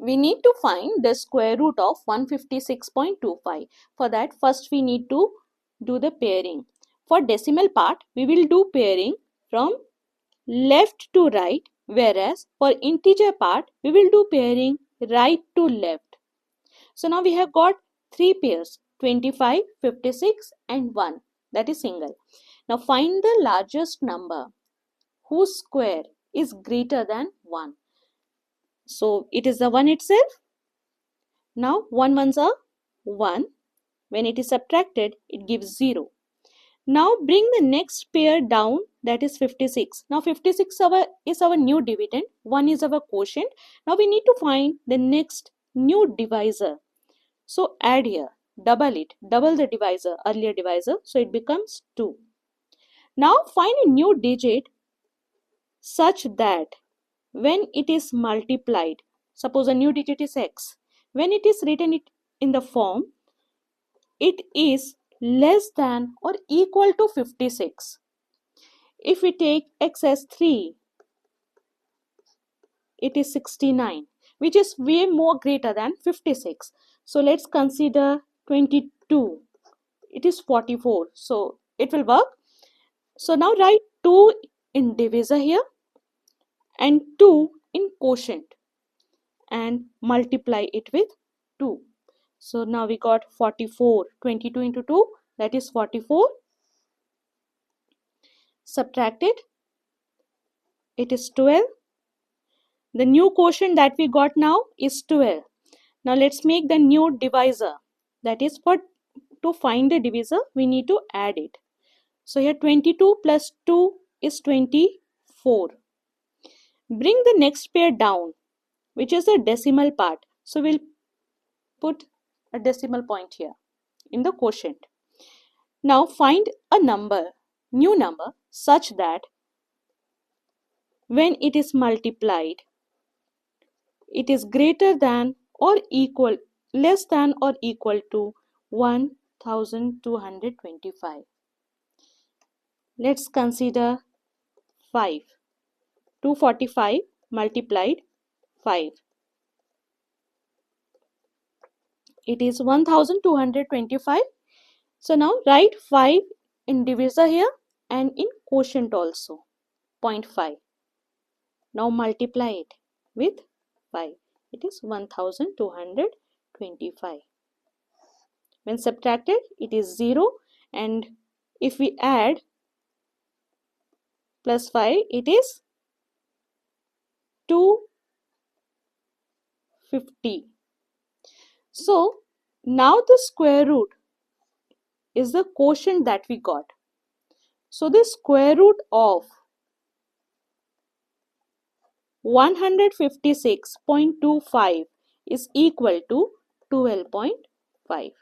we need to find the square root of 156.25. For that, first we need to do the pairing. For decimal part, we will do pairing from left to right, whereas for integer part, we will do pairing right to left. So now we have got three pairs, 25, 56 and 1, that is single. Now find the largest number whose square is greater than 1. So it is the 1 itself. Now 1 ones are 1. When it is subtracted, it gives 0. Now bring the next pair down, that is 56. Now 56 is our new dividend, 1 is our quotient. Now we need to find the next new divisor. So add here, double it, double the divisor, earlier divisor, so it becomes 2. Now find a new digit such that when it is multiplied, suppose a new digit is x, when it is written in the form, it is less than or equal to 56. If we take x as 3, it is 69, which is way more greater than 56. So let's consider 22. It is 44. So it will work. So now write 2 in divisor here and 2 in quotient and multiply it with 2. So now we got 44. 22 into 2, that is 44. Subtracted, it is 12. The new quotient that we got now is 12. Now let's make the new divisor. That is, to find the divisor, we need to add it. So here 22 plus 2 is 24. Bring the next pair down, which is the decimal part. So we'll put a decimal point here in the quotient. Now find a number, new number, such that when it is multiplied, it is greater than or equal, less than or equal to 1225. Let's consider 5. 245 multiplied 5. It is 1225. So now write 5 in divisor here and in quotient also, 0.5. Now multiply it with 5. It is 1225. When subtracted, it is 0, and if we add plus 5, it is 250. So now the square root is the quotient that we got. So the square root of 156.25 is equal to 12.5.